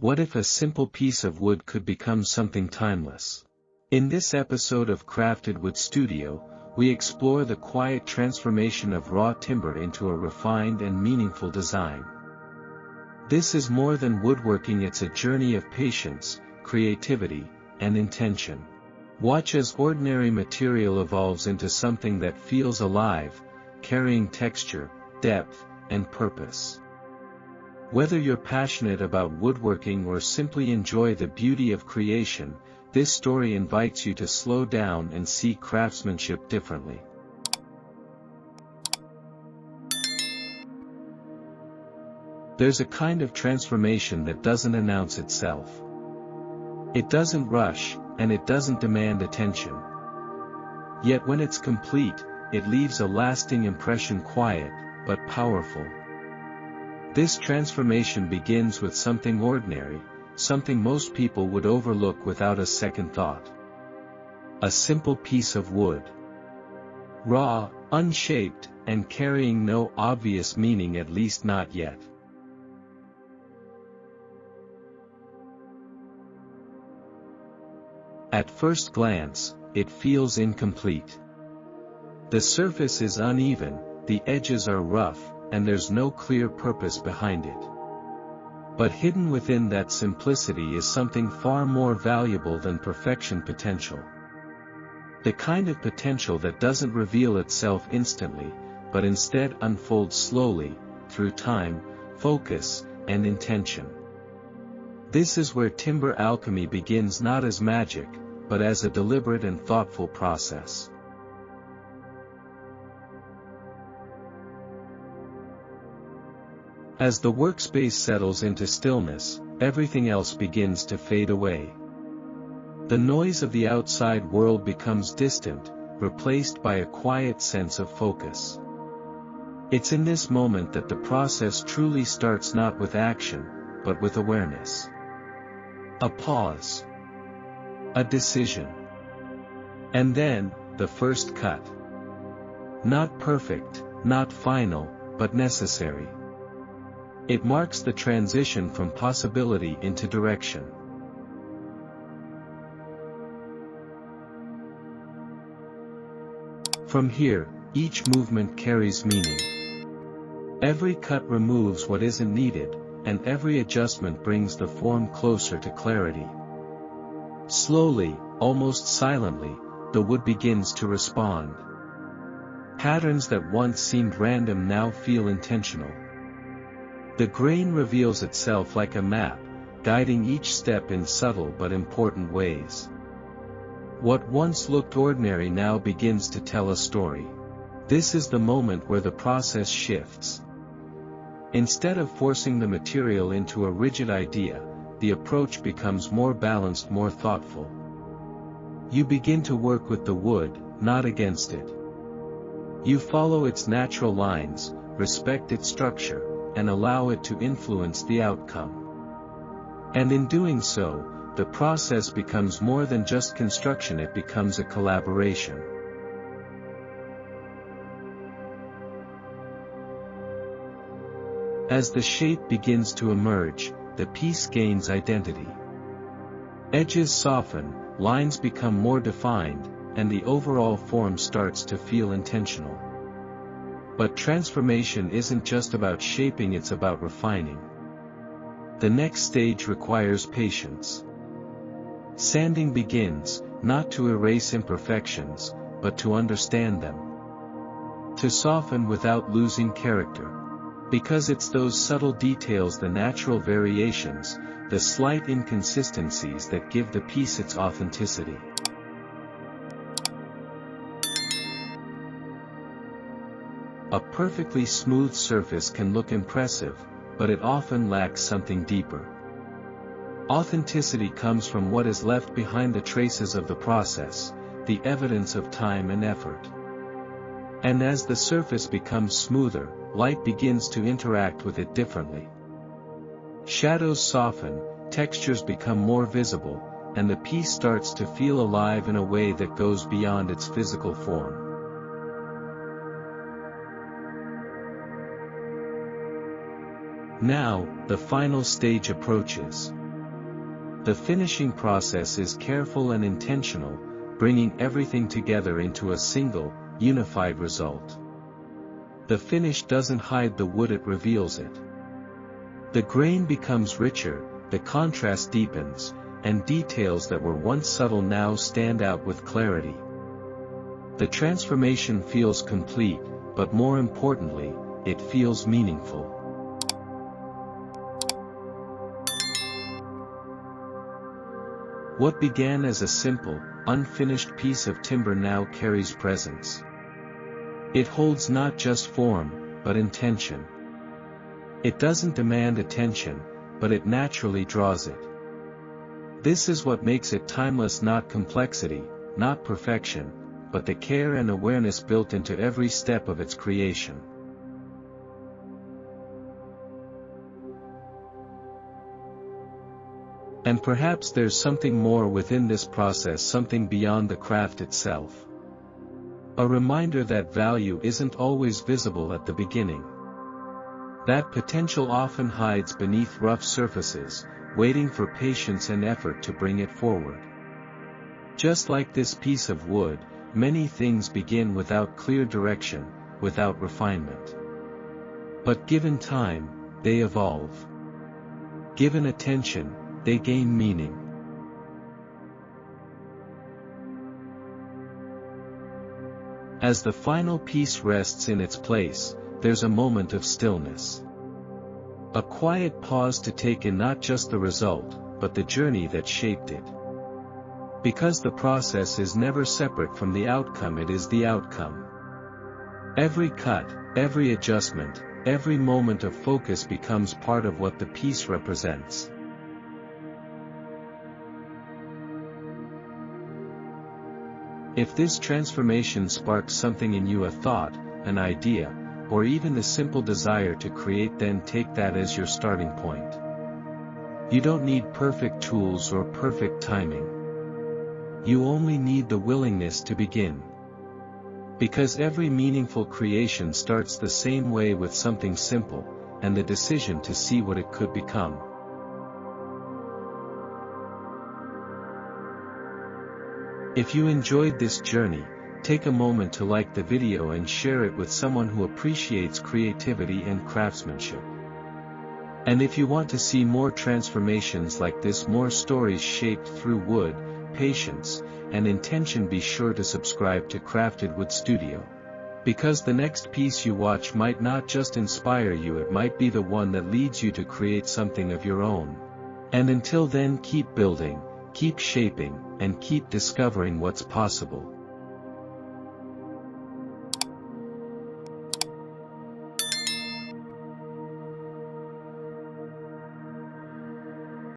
What if a simple piece of wood could become something timeless? In this episode of Crafted Wood Studio, we explore the quiet transformation of raw timber into a refined and meaningful design. This is more than woodworking, it's a journey of patience, creativity, and intention. Watch as ordinary material evolves into something that feels alive, carrying texture, depth, and purpose. Whether you're passionate about woodworking or simply enjoy the beauty of creation, this story invites you to slow down and see craftsmanship differently. There's a kind of transformation that doesn't announce itself. It doesn't rush, and it doesn't demand attention. Yet when it's complete, it leaves a lasting impression, quiet, but powerful. This transformation begins with something ordinary, something most people would overlook without a second thought. A simple piece of wood. Raw, unshaped, and carrying no obvious meaning, at least not yet. At first glance, it feels incomplete. The surface is uneven, the edges are rough, and there's no clear purpose behind it. But hidden within that simplicity is something far more valuable than perfection: potential. The kind of potential that doesn't reveal itself instantly, but instead unfolds slowly, through time, focus, and intention. This is where timber alchemy begins, not as magic, but as a deliberate and thoughtful process. As the workspace settles into stillness, everything else begins to fade away. The noise of the outside world becomes distant, replaced by a quiet sense of focus. It's in this moment that the process truly starts, not with action, but with awareness. A pause. A decision. And then, the first cut. Not perfect, not final, but necessary. It marks the transition from possibility into direction. From here, each movement carries meaning. Every cut removes what isn't needed, and every adjustment brings the form closer to clarity. Slowly, almost silently, the wood begins to respond. Patterns that once seemed random now feel intentional. The grain reveals itself like a map, guiding each step in subtle but important ways. What once looked ordinary now begins to tell a story. This is the moment where the process shifts. Instead of forcing the material into a rigid idea, the approach becomes more balanced, more thoughtful. You begin to work with the wood, not against it. You follow its natural lines, respect its structure, and allow it to influence the outcome. And in doing so, the process becomes more than just construction, it becomes a collaboration. As the shape begins to emerge, the piece gains identity. Edges soften, lines become more defined, and the overall form starts to feel intentional. But transformation isn't just about shaping, it's about refining. The next stage requires patience. Sanding begins, not to erase imperfections, but to understand them. To soften without losing character. Because it's those subtle details, the natural variations, the slight inconsistencies that give the piece its authenticity. A perfectly smooth surface can look impressive, but it often lacks something deeper. Authenticity comes from what is left behind, the traces of the process, the evidence of time and effort. And as the surface becomes smoother, light begins to interact with it differently. Shadows soften, textures become more visible, and the piece starts to feel alive in a way that goes beyond its physical form. Now, the final stage approaches. The finishing process is careful and intentional, bringing everything together into a single, unified result. The finish doesn't hide the wood, it reveals it. The grain becomes richer, the contrast deepens, and details that were once subtle now stand out with clarity. The transformation feels complete, but more importantly, it feels meaningful. What began as a simple, unfinished piece of timber now carries presence. It holds not just form, but intention. It doesn't demand attention, but it naturally draws it. This is what makes it timeless, not complexity, not perfection, but the care and awareness built into every step of its creation. And perhaps there's something more within this process, something beyond the craft itself. A reminder that value isn't always visible at the beginning. That potential often hides beneath rough surfaces, waiting for patience and effort to bring it forward. Just like this piece of wood, many things begin without clear direction, without refinement. But given time, they evolve. Given attention, they gain meaning. As the final piece rests in its place, there's a moment of stillness. A quiet pause to take in not just the result, but the journey that shaped it. Because the process is never separate from the outcome, it is the outcome. Every cut, every adjustment, every moment of focus becomes part of what the piece represents. If this transformation sparks something in you, a thought, an idea, or even the simple desire to create, then take that as your starting point. You don't need perfect tools or perfect timing. You only need the willingness to begin. Because every meaningful creation starts the same way, with something simple, and the decision to see what it could become. If you enjoyed this journey, take a moment to like the video and share it with someone who appreciates creativity and craftsmanship. And if you want to see more transformations like this, more stories shaped through wood, patience, and intention, be sure to subscribe to Crafted Wood Studio. Because the next piece you watch might not just inspire you, it might be the one that leads you to create something of your own. And until then, keep building, keep shaping, and keep discovering what's possible.